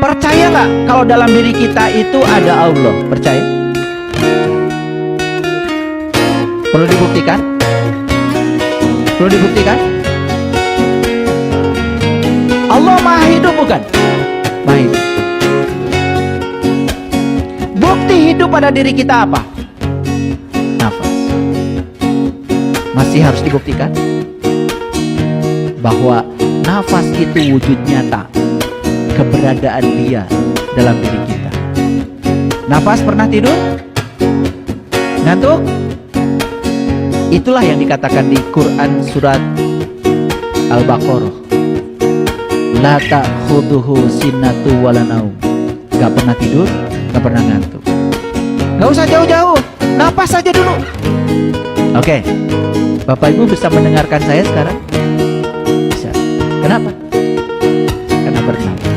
Percaya nggak kalau dalam diri kita itu ada Allah? Percaya? Perlu dibuktikan? Perlu dibuktikan? Allah maha hidup bukan? Maha hidup. Bukti hidup pada diri kita apa? Nafas. Masih harus dibuktikan bahwa nafas itu wujud nyata keberadaan dia dalam diri kita. Nafas pernah tidur? Ngantuk? Itulah yang dikatakan di Quran surat Al-Baqarah. La ta'khudhuhu sinatu wala naum. Gak pernah tidur, gak pernah ngantuk. Gak usah jauh-jauh, nafas saja dulu. Oke, Bapak Ibu bisa mendengarkan saya sekarang? Bisa. Kenapa? Karena bernafas.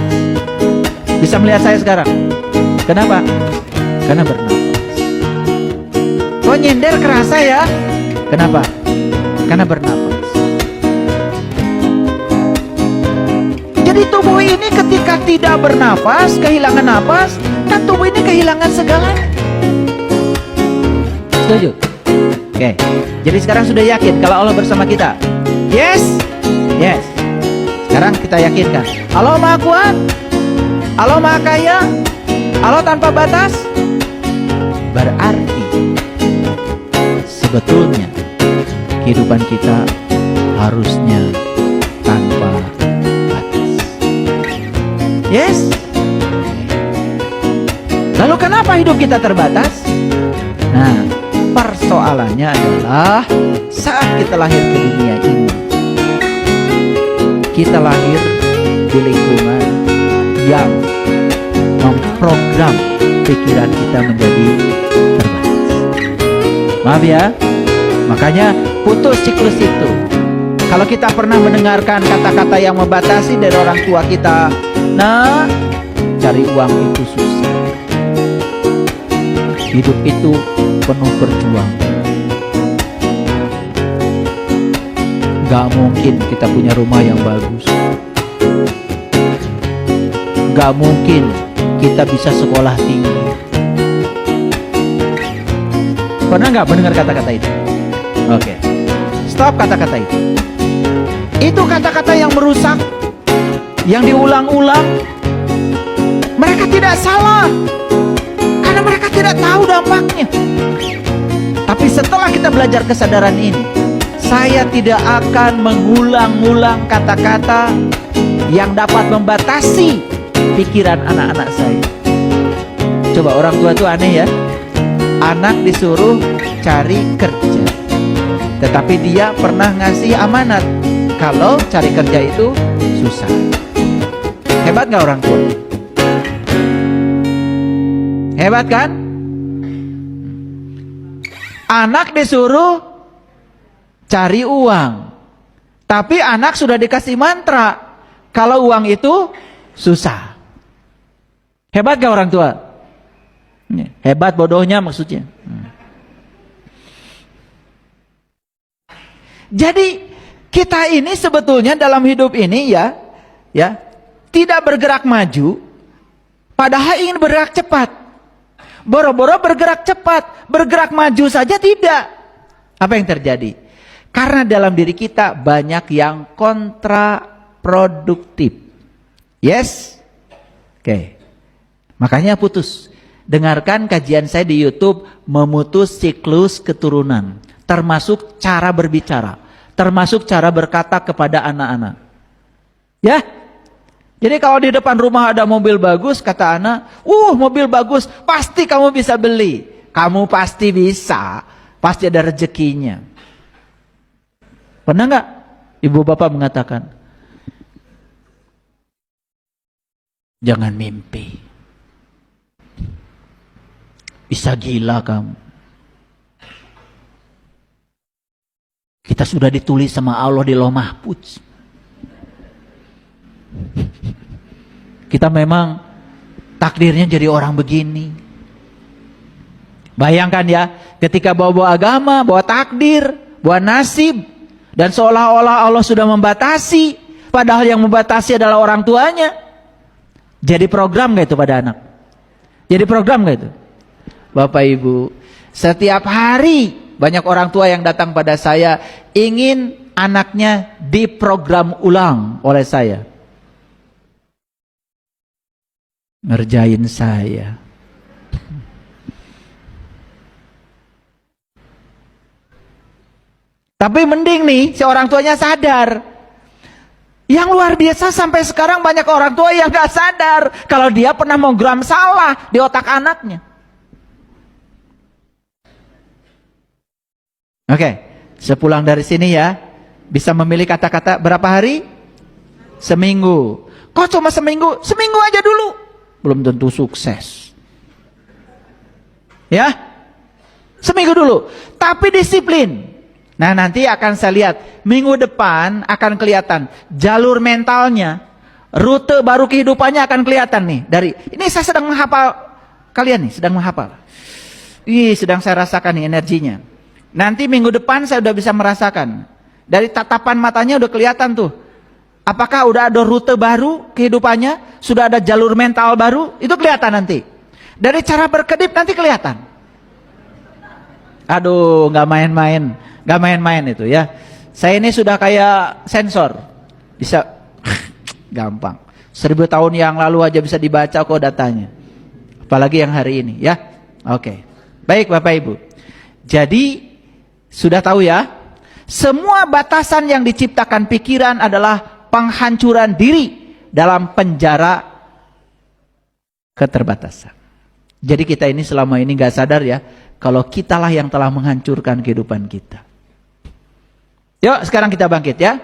Bisa melihat saya sekarang? Kenapa? Karena bernafas. Kok nyender kerasa ya? Kenapa? Karena bernafas. Jadi tubuh ini ketika tidak bernafas, kehilangan nafas, kan tubuh ini kehilangan segalanya. Setuju? Oke. Jadi sekarang sudah yakin kalau Allah bersama kita? Yes? Yes. Sekarang kita yakinkan Allah Maha Kuat, Allah Maha Kaya, Allah tanpa batas. Berarti sebetulnya kehidupan kita harusnya tanpa batas. Yes? Lalu kenapa hidup kita terbatas? Nah, persoalannya adalah saat kita lahir ke dunia ini, kita lahir di lingkungan yang memprogram pikiran kita menjadi terbatas. Maaf ya, makanya putus siklus itu. Kalau kita pernah mendengarkan kata-kata yang membatasi dari orang tua kita, nah, cari uang itu susah, hidup itu penuh perjuangan. Gak mungkin kita punya rumah yang bagus, gak mungkin kita bisa sekolah tinggi. Pernah gak mendengar kata-kata itu? Oke, stop kata-kata itu. Itu kata-kata yang merusak, yang diulang-ulang. Mereka tidak salah, karena mereka tidak tahu dampaknya. Tapi setelah kita belajar kesadaran ini, saya tidak akan mengulang-ulang kata-kata yang dapat membatasi pikiran anak-anak saya. Coba orang tua itu aneh ya. Anak disuruh cari kerja, tetapi dia pernah ngasih amanat kalau cari kerja itu susah. Hebat gak orang tua? Hebat kan? Anak disuruh cari uang, tapi anak sudah dikasih mantra kalau uang itu susah. Hebat gak orang tua? Hebat bodohnya maksudnya. Jadi kita ini sebetulnya dalam hidup ini ya tidak bergerak maju, padahal ingin bergerak cepat. Boro-boro bergerak cepat, bergerak maju saja tidak. Apa yang terjadi? Karena dalam diri kita banyak yang kontraproduktif. Yes? Oke. Makanya putus. Dengarkan kajian saya di YouTube, memutus siklus keturunan, termasuk cara berbicara, termasuk cara berkata kepada anak-anak. Ya? Jadi kalau di depan rumah ada mobil bagus, kata anak, mobil bagus, pasti kamu bisa beli. Kamu pasti bisa, pasti ada rezekinya. Pernah nggak ibu bapak mengatakan, jangan mimpi, bisa gila kamu. Kita sudah ditulis sama Allah di Lauh Mahfuz. Kita memang takdirnya jadi orang begini. Bayangkan ya, ketika bawa agama, bawa takdir, bawa nasib, dan seolah-olah Allah sudah membatasi, padahal yang membatasi adalah orang tuanya. Jadi program gak itu pada anak? Jadi program gak itu? Bapak Ibu, setiap hari banyak orang tua yang datang pada saya ingin anaknya diprogram ulang oleh saya. Ngerjain saya. Tapi mending nih si orang tuanya sadar. Yang luar biasa sampai sekarang banyak orang tua yang gak sadar kalau dia pernah program salah di otak anaknya. Oke, sepulang dari sini ya, bisa memilih kata-kata berapa hari? Seminggu. Kok cuma seminggu? Seminggu aja dulu. Belum tentu sukses. Ya, seminggu dulu. Tapi disiplin. Nah, nanti akan saya lihat minggu depan akan kelihatan jalur mentalnya, rute baru kehidupannya akan kelihatan nih. Dari ini saya sedang menghafal, kalian nih sedang menghafal. Sedang saya rasakan nih energinya. Nanti minggu depan saya udah bisa merasakan. Dari tatapan matanya udah kelihatan tuh. Apakah udah ada rute baru kehidupannya, sudah ada jalur mental baru, itu kelihatan nanti. Dari cara berkedip nanti kelihatan. Aduh, nggak main-main. Gak main-main itu ya. Saya ini sudah kayak sensor. Bisa gampang. 1000 tahun yang lalu aja bisa dibaca kok datanya. Apalagi yang hari ini ya. Oke. Baik Bapak Ibu. Jadi sudah tahu ya. Semua batasan yang diciptakan pikiran adalah penghancuran diri dalam penjara keterbatasan. Jadi kita ini selama ini gak sadar ya. Kalau kitalah yang telah menghancurkan kehidupan kita. Yuk sekarang kita bangkit ya.